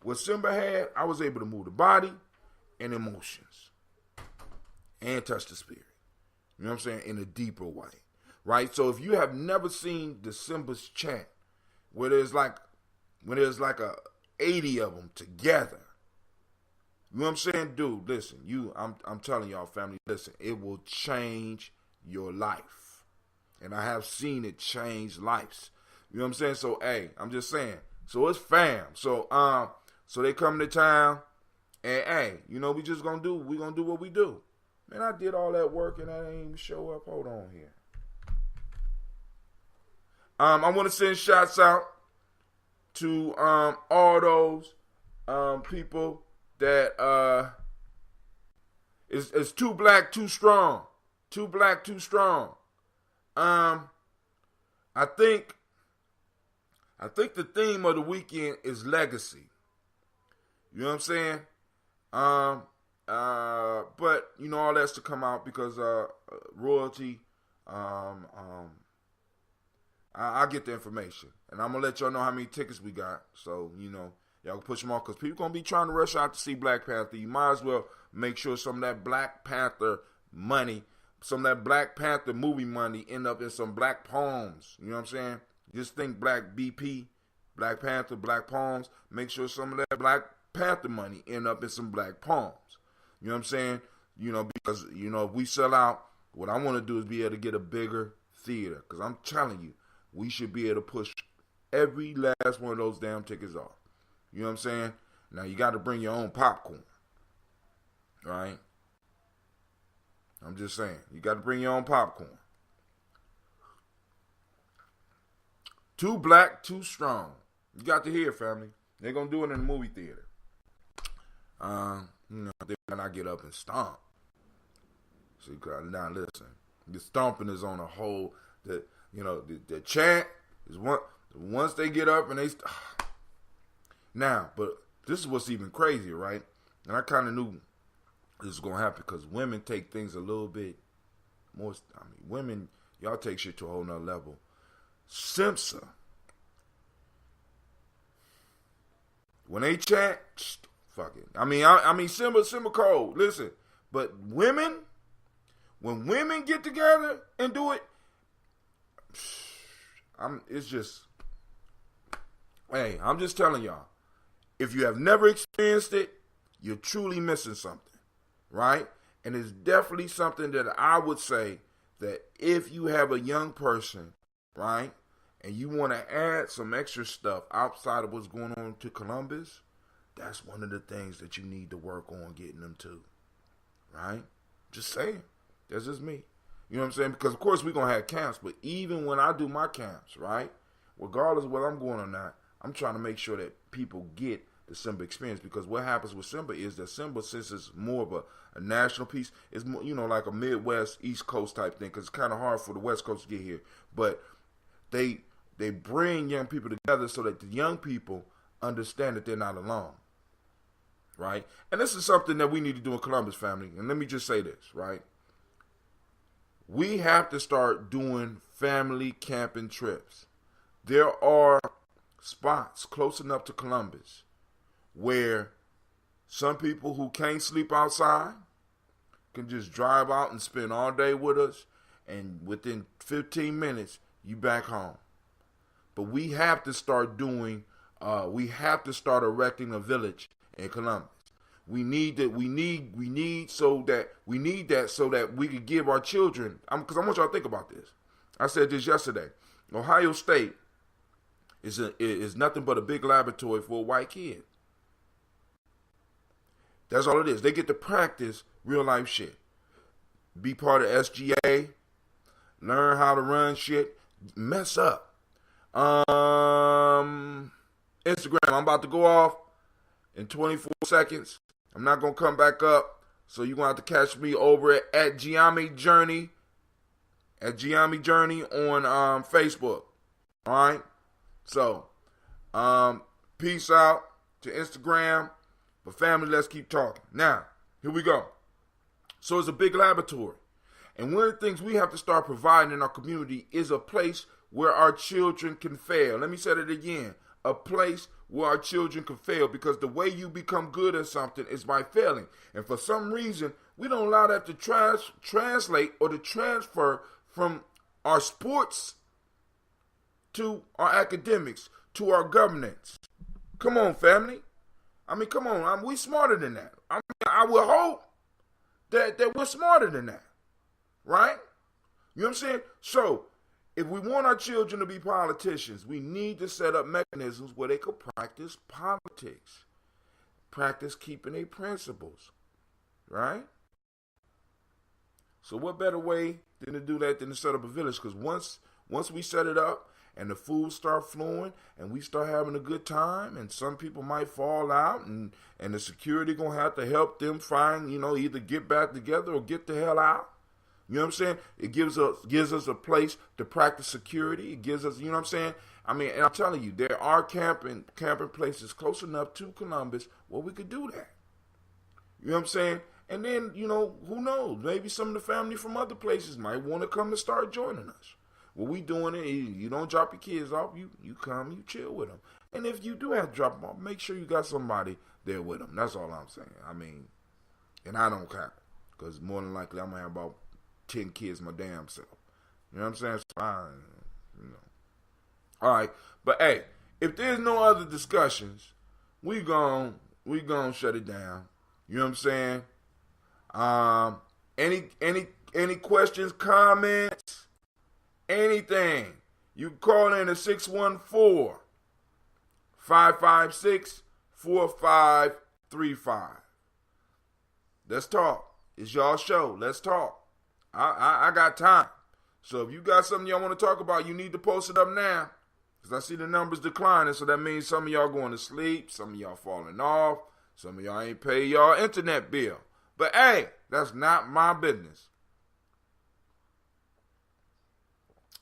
what Simba had, I was able to move the body and emotions and touch the spirit. You know what I'm saying? In a deeper way, right? So if you have never seen the Simba's chant, where there's like a 80 of them together, you know what I'm saying? Dude, listen, I'm telling y'all, family, listen, it will change your life. And I have seen it change lives. You know what I'm saying? So, hey, I'm just saying. So it's fam. So they come to town and hey, we gonna do what we do. Man, I did all that work and I didn't even show up. Hold on here. I want to send shots out to all those people that is too black, too strong. Too black, too strong. I think the theme of the weekend is legacy. You know what I'm saying? But you know all that's to come out because royalty. I'll get the information, and I'm gonna let y'all know how many tickets we got. So you know y'all can push them off because people gonna be trying to rush out to see Black Panther. You might as well make sure some of that Black Panther money, some of that Black Panther movie money, end up in some black palms. You know what I'm saying? Just think Black BP, Black Panther, Black Palms. Make sure some of that Black Panther money end up in some black palms. You know what I'm saying? You know, because, you know, if we sell out, what I want to do is be able to get a bigger theater. Because I'm telling you, we should be able to push every last one of those damn tickets off. You know what I'm saying? Now, you got to bring your own popcorn. Right? I'm just saying. You got to bring your own popcorn. Too black, too strong. You got to hear, family. They're going to do it in the movie theater. You know, they might not get up and stomp. See, now listen, the stomping is on a whole. The chant is one. Once they get up and they now, but this is what's even crazier, right? And I kind of knew this was gonna happen because women take things a little bit more. I mean, women, y'all take shit to a whole nother level. Simpson, when they chant. Fuck it. I mean, Simba cold. Listen, but women, when women get together and do it, it's just, hey, I'm just telling y'all, if you have never experienced it, you're truly missing something, right? And it's definitely something that I would say that if you have a young person, right, and you want to add some extra stuff outside of what's going on to Columbus, that's one of the things that you need to work on getting them to. Right? Just saying. That's just me. You know what I'm saying? Because, of course, we're going to have camps. But even when I do my camps, right, regardless of whether I'm going or not, I'm trying to make sure that people get the Simba experience. Because what happens with Simba is that Simba, since it's more of a national piece, it's more, you know, like a Midwest, East Coast type thing. Because it's kind of hard for the West Coast to get here. But they bring young people together so that the young people understand that they're not alone. Right? And this is something that we need to do in Columbus, family. And let me just say this, right? We have to start doing family camping trips. There are spots close enough to Columbus where some people who can't sleep outside can just drive out and spend all day with us, and within 15 minutes, you back home. But we have to start doing, erecting a village in Columbus. We need that so that we could give our children, because I want y'all to think about this. I said this yesterday. Ohio State is nothing but a big laboratory for a white kid. That's all it is. They get to practice real life shit. Be part of SGA, learn how to run shit, mess up. Instagram, I'm about to go off in 24 seconds. I'm not going to come back up. So you're going to have to catch me over at Gye-Nyame Journey. At Gye-Nyame Journey on Facebook. All right? So, peace out to Instagram. But family, let's keep talking. Now, here we go. So it's a big laboratory. And one of the things we have to start providing in our community is a place where our children can fail. Let me say that again. A place where our children can fail, because the way you become good at something is by failing. And for some reason, we don't allow that to translate or to transfer from our sports to our academics, to our governance. Come on, family. I mean, come on. We smarter than that. I would hope that we're smarter than that. Right? You know what I'm saying? So, if we want our children to be politicians, we need to set up mechanisms where they could practice politics. Practice keeping their principles. Right? So what better way than to do that than to set up a village? Because once we set it up and the food start flowing and we start having a good time, and some people might fall out, and the security going to have to help them find, either get back together or get the hell out. You know what I'm saying? It gives us a place to practice security. It gives us, you know what I'm saying? I mean, and I'm telling you, there are camping places close enough to Columbus where we could do that. You know what I'm saying? And then, who knows? Maybe some of the family from other places might want to come and start joining us. Well, we doing it. You don't drop your kids off. You come, you chill with them. And if you do have to drop them off, make sure you got somebody there with them. That's all I'm saying. I mean, and I don't count, because more than likely I'm going to have about 10 kids my damn self. You know what I'm saying? So All right. But hey, if there's no other discussions, we gon' shut it down. You know what I'm saying? Any questions, comments, anything, you can call in at 614-556-4535. Let's talk. It's y'all show. Let's talk. I got time. So if you got something y'all want to talk about, you need to post it up now, because I see the numbers declining. So that means some of y'all going to sleep, some of y'all falling off, some of y'all ain't pay y'all internet bill. But hey, that's not my business.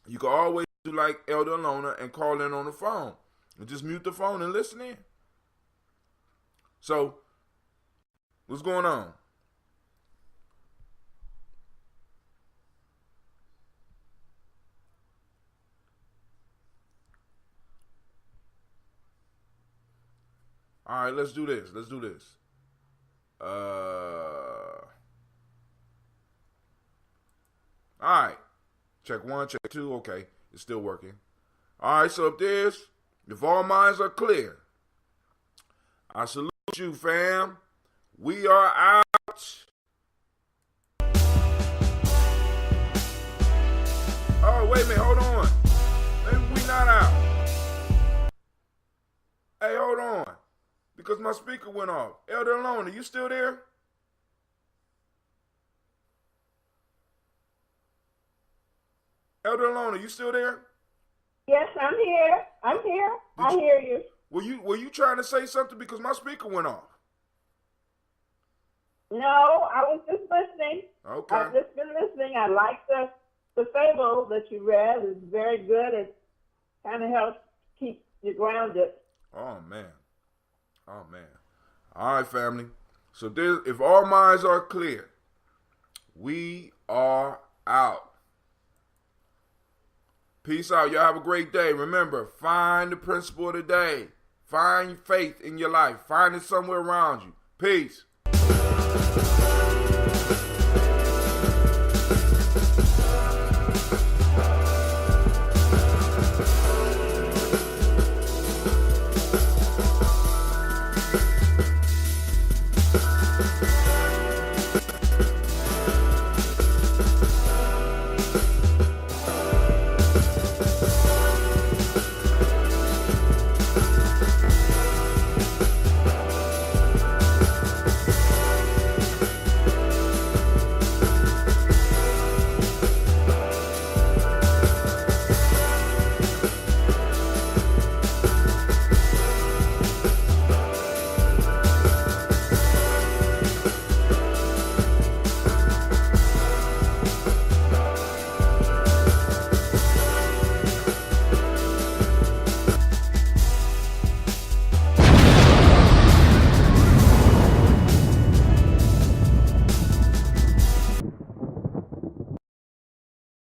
You can always do like Elder Alona and call in on the phone and just mute the phone and listen in. So, what's going on? All right, let's do this. All right. Check 1, check 2. Okay, it's still working. All right, so if all minds are clear, I salute you, fam. We are out. Oh, wait a minute, hold on. Maybe we not out. Hey, hold on. Because my speaker went off. Elder Alona, you still there? Elder Alona, you still there? Yes, I'm here. I hear you. Were you trying to say something, because my speaker went off? No, I was just listening. Okay. I've just been listening. I like the fable that you read. It's very good. It kind of helps keep you grounded. Oh, man. All right, family. So if all minds are clear, we are out. Peace out. Y'all have a great day. Remember, find the principle of the day. Find faith in your life. Find it somewhere around you. Peace.